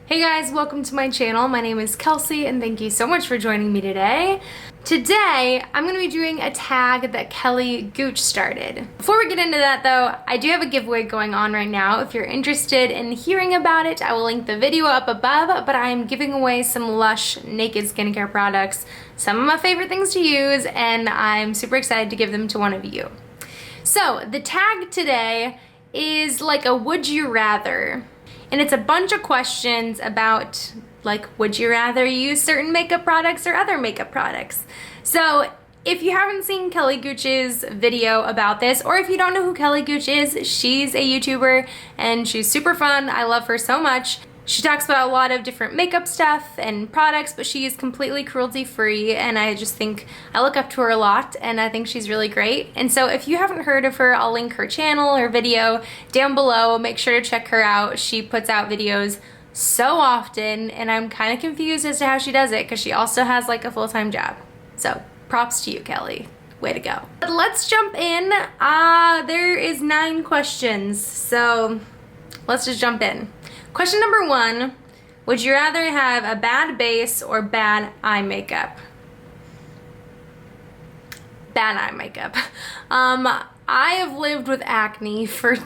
Hey guys, welcome to my channel. My name is Kelsey and thank you so much for joining me today. Today, I'm going to be doing a tag that Kelly Gooch started. Before we get into that though, I do have a giveaway going on right now. If you're interested in hearing about it, I will link the video up above, but I'm giving away some Lush naked skincare products, some of my favorite things to use, and I'm super excited to give them to one of you. So, the tag today is like a would you rather. And it's a bunch of questions about, like, would you rather use certain makeup products or other makeup products? So if you haven't seen Kelly Gooch's video about this, or if you don't know who Kelly Gooch is, she's a YouTuber and she's super fun. I love her so much. She talks about a lot of different makeup stuff and products, but she is completely cruelty-free, and I just think I look up to her a lot, and I think she's really great. And so if you haven't heard of her, I'll link her channel or video down below. Make sure to check her out. She puts out videos so often, and I'm kind of confused as to how she does it, because she also has like a full-time job. So props to you, Kelly. Way to go. But let's jump in. There is 9 questions, so let's just jump in. Question number 1, would you rather have a bad base or bad eye makeup? Bad eye makeup. I have lived with acne for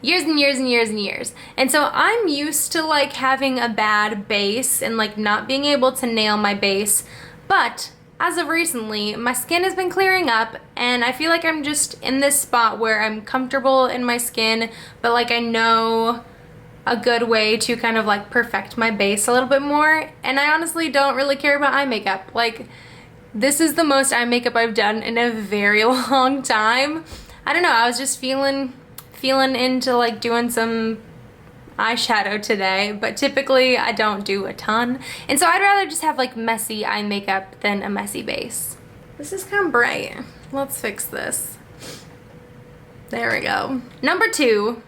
years and years and years and years. And so I'm used to like having a bad base and like not being able to nail my base. But as of recently, my skin has been clearing up and I feel like I'm just in this spot where I'm comfortable in my skin, but like I know a good way to kind of like perfect my base a little bit more, and I honestly don't really care about eye makeup. Like, this is the most eye makeup I've done in a very long time. I don't know, I was just feeling into like doing some eyeshadow today, but typically I don't do a ton, and so I'd rather just have like messy eye makeup than a messy base. This is kind of bright. Let's fix this. There we go. Number 2,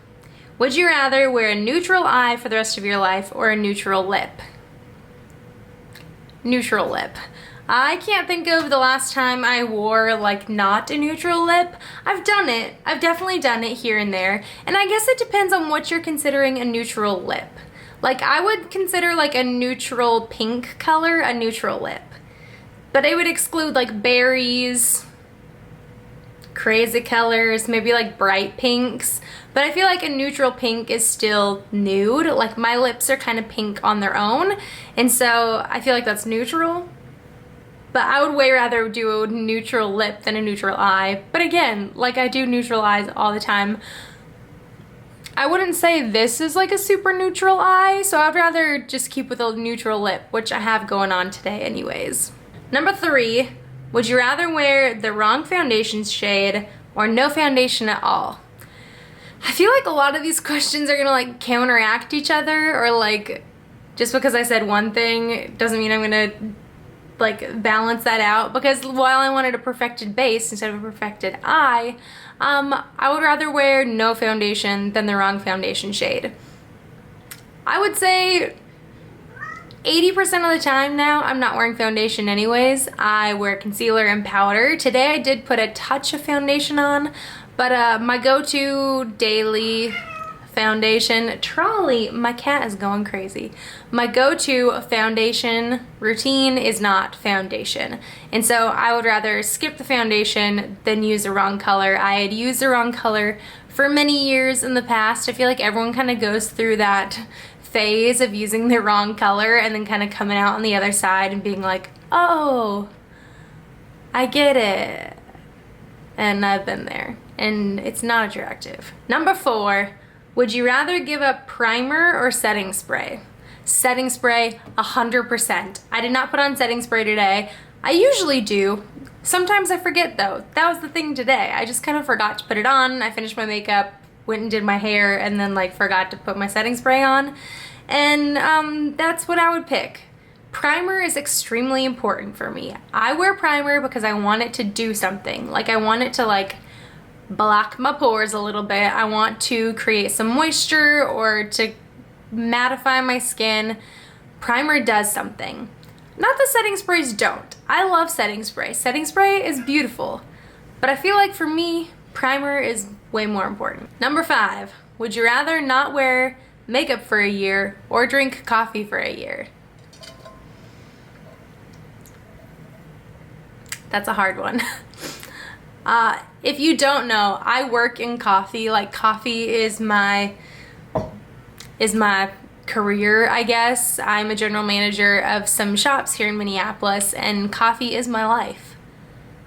would you rather wear a neutral eye for the rest of your life or a neutral lip? Neutral lip. I can't think of the last time I wore like not a neutral lip. I've done it. I've definitely done it here and there. And I guess it depends on what you're considering a neutral lip. Like, I would consider like a neutral pink color a neutral lip. But it would exclude like berries, crazy colors, maybe like bright pinks. But I feel like a neutral pink is still nude. Like, my lips are kind of pink on their own, and so I feel like that's neutral. But I would way rather do a neutral lip than a neutral eye. But again, like, I do neutral eyes all the time. I wouldn't say this is like a super neutral eye, so I'd rather just keep with a neutral lip, which I have going on today anyways. Number 3, would you rather wear the wrong foundation shade or no foundation at all? I feel like a lot of these questions are gonna like counteract each other, or like, just because I said one thing doesn't mean I'm gonna like balance that out, because while I wanted a perfected base instead of a perfected eye, I would rather wear no foundation than the wrong foundation shade. I would say 80% of the time now, I'm not wearing foundation anyways. I wear concealer and powder. Today I did put a touch of foundation on, but my go-to daily foundation, Trolley, my cat is going crazy. My go-to foundation routine is not foundation. And so I would rather skip the foundation than use the wrong color. I had used the wrong color for many years in the past. I feel like everyone kind of goes through that phase of using the wrong color and then kind of coming out on the other side and being like, oh, I get it. And I've been there, and it's not attractive. Number 4, would you rather give up primer or setting spray? Setting spray, 100%. I did not put on setting spray today. I usually do. Sometimes I forget though. That was the thing today. I just kind of forgot to put it on. I finished my makeup, went and did my hair, and then like forgot to put my setting spray on. And that's what I would pick. Primer is extremely important for me. I wear primer because I want it to do something. Like, I want it to like block my pores a little bit. I want to create some moisture or to mattify my skin. Primer does something. Not that setting sprays don't. I love setting spray. Setting spray is beautiful. But I feel like for me, primer is way more important. Number 5, would you rather not wear makeup for a year or drink coffee for a year? That's a hard one. If you don't know, I work in coffee. Like, coffee is my career, I guess. I'm a general manager of some shops here in Minneapolis, and coffee is my life.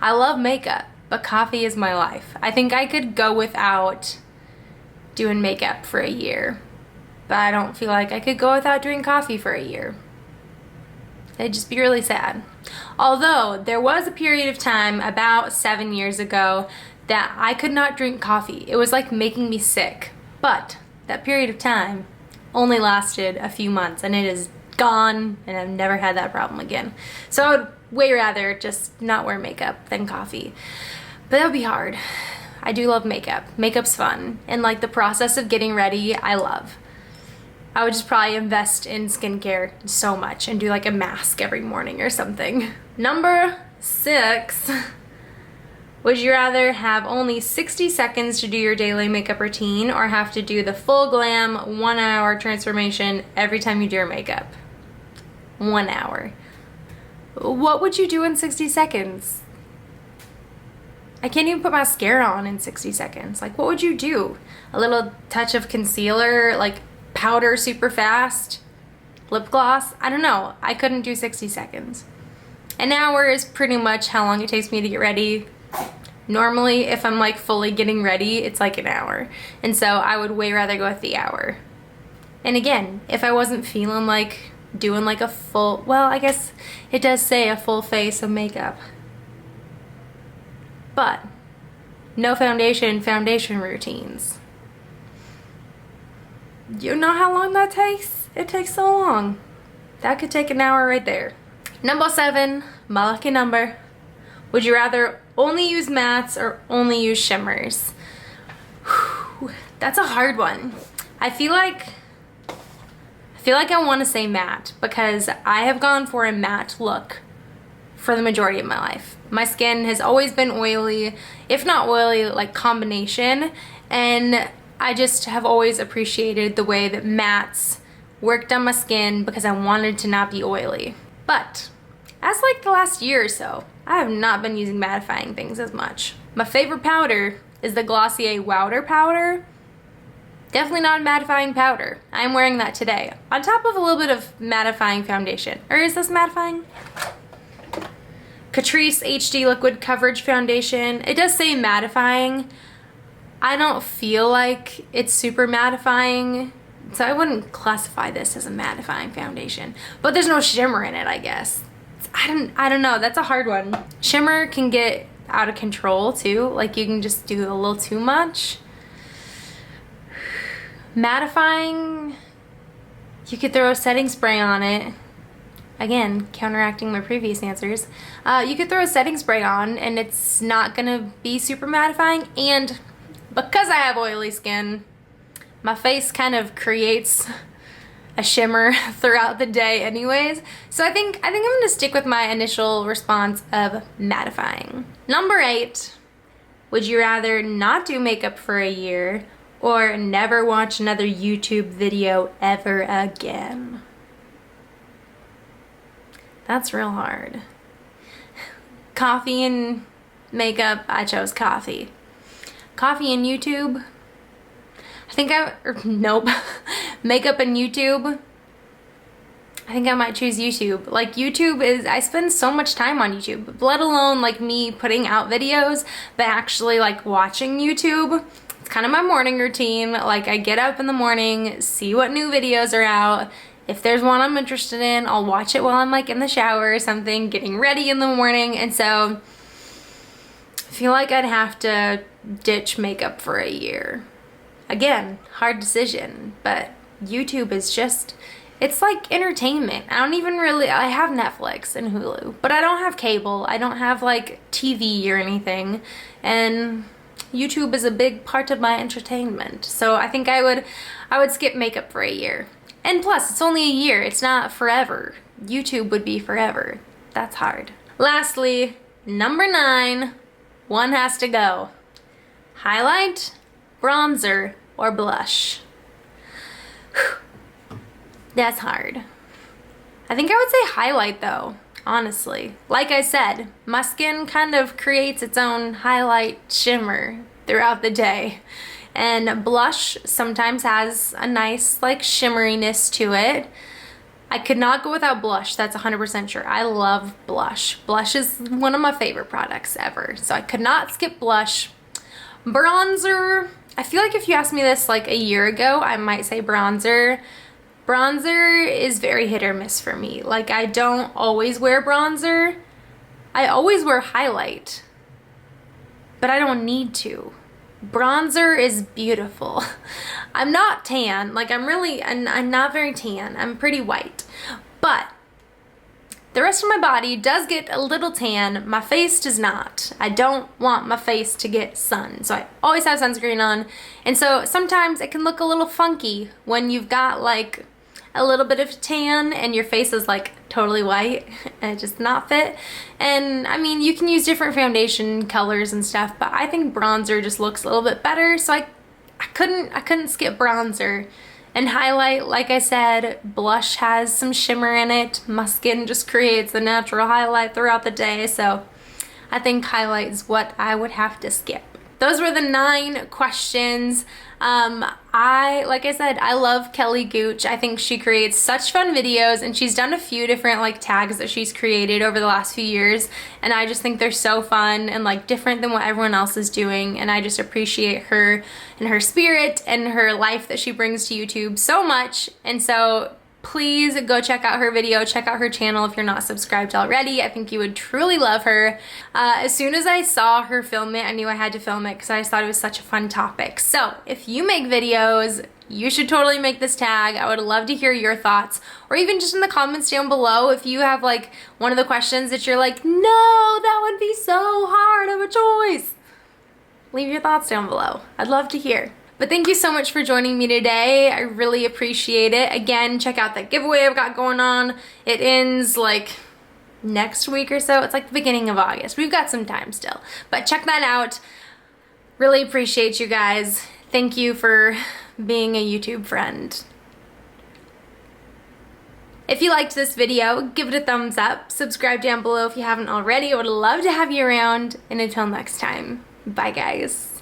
I love makeup, but coffee is my life. I think I could go without doing makeup for a year, but I don't feel like I could go without doing coffee for a year. It'd just be really sad. Although, there was a period of time about 7 years ago that I could not drink coffee. It was like making me sick. But that period of time only lasted a few months, and it is gone, and I've never had that problem again. So I would way rather just not wear makeup than coffee. But that would be hard. I do love makeup. Makeup's fun, and like the process of getting ready, I love. I would just probably invest in skincare so much and do like a mask every morning or something. Number 6. Would you rather have only 60 seconds to do your daily makeup routine or have to do the full glam 1 hour transformation every time you do your makeup? 1 hour. What would you do in 60 seconds? I can't even put mascara on in 60 seconds. Like, what would you do? A little touch of concealer, like powder super fast, lip gloss? I don't know. I couldn't do 60 seconds. An hour is pretty much how long it takes me to get ready. Normally, if I'm like fully getting ready, it's like an hour. And so I would way rather go with the hour. And again, if I wasn't feeling like doing like a full, well, I guess it does say a full face of makeup. But no foundation routines. You know how long that takes? It takes so long. That could take an hour right there. Number 7, my lucky number. Would you rather only use mattes or only use shimmers? Whew, that's a hard one. I feel like I want to say matte because I have gone for a matte look for the majority of my life. My skin has always been oily, if not oily, like combination, and I just have always appreciated the way that mattes worked on my skin because I wanted to not be oily. But as like the last year or so, I have not been using mattifying things as much. My favorite powder is the Glossier Wowder powder. Definitely not a mattifying powder. I'm wearing that today, on top of a little bit of mattifying foundation. Or is this mattifying? Catrice HD Liquid Coverage Foundation. It does say mattifying. I don't feel like it's super mattifying, so I wouldn't classify this as a mattifying foundation. But there's no shimmer in it, I guess. I don't know. That's a hard one. Shimmer can get out of control too. Like, you can just do a little too much. Mattifying, you could throw a setting spray on it. Again, counteracting my previous answers. You could throw a setting spray on and it's not gonna be super mattifying, and because I have oily skin, my face kind of creates a shimmer throughout the day anyways. So I think I'm gonna stick with my initial response of mattifying. Number 8, would you rather not do makeup for a year or never watch another YouTube video ever again? That's real hard. Coffee and makeup, I chose coffee. Coffee and YouTube, nope. Makeup and YouTube, I think I might choose YouTube. Like, YouTube is, I spend so much time on YouTube, let alone like me putting out videos, but actually like watching YouTube. It's kind of my morning routine. Like, I get up in the morning, see what new videos are out. If there's one I'm interested in, I'll watch it while I'm like in the shower or something, getting ready in the morning. And so I feel like I'd have to ditch makeup for a year. Again, hard decision, but YouTube is just, it's like entertainment. I have Netflix and Hulu, but I don't have cable. I don't have like TV or anything. And YouTube is a big part of my entertainment. So I think I would skip makeup for a year. And plus, it's only a year. It's not forever. YouTube would be forever. That's hard. Lastly, number 9, one has to go. Highlight, bronzer, or blush? That's hard. I think I would say highlight though, honestly. Like I said, my skin kind of creates its own highlight shimmer throughout the day. And blush sometimes has a nice like shimmeriness to it. I could not go without blush, that's 100% sure. I love blush. Blush is one of my favorite products ever, so I could not skip blush. Bronzer, I feel like if you asked me this like a year ago, I might say bronzer. Bronzer is very hit or miss for me. Like, I don't always wear bronzer. I always wear highlight, but I don't need to. Bronzer is beautiful. I'm not tan, like I'm not very tan. I'm pretty white, but the rest of my body does get a little tan. My face does not. I don't want my face to get sun, so I always have sunscreen on. And so sometimes it can look a little funky when you've got like a little bit of tan and your face is like totally white and it just not fit. And I mean, you can use different foundation colors and stuff, but I think bronzer just looks a little bit better, so I couldn't skip bronzer. And highlight, like I said, blush has some shimmer in it. My skin just creates the natural highlight throughout the day, so I think highlight is what I would have to skip. Those were the 9 questions. Like I said, I love Kelly Gooch. I think she creates such fun videos, and she's done a few different like tags that she's created over the last few years, and I just think they're so fun and like different than what everyone else is doing, and I just appreciate her and her spirit and her life that she brings to YouTube so much. And so please go check out her video, check out her channel if you're not subscribed already. I think you would truly love her. As soon as I saw her film it, I knew I had to film it because I just thought it was such a fun topic. So if you make videos, you should totally make this tag. I would love to hear your thoughts, or even just in the comments down below if you have like one of the questions that you're like, no, that would be so hard of a choice. Leave your thoughts down below. I'd love to hear. But thank you so much for joining me today. I really appreciate it. Again, check out that giveaway I've got going on. It ends like next week or so. It's like the beginning of August. We've got some time still, but check that out. Really appreciate you guys. Thank you for being a YouTube friend. If you liked this video, give it a thumbs up. Subscribe down below if you haven't already. I would love to have you around. And until next time, bye guys.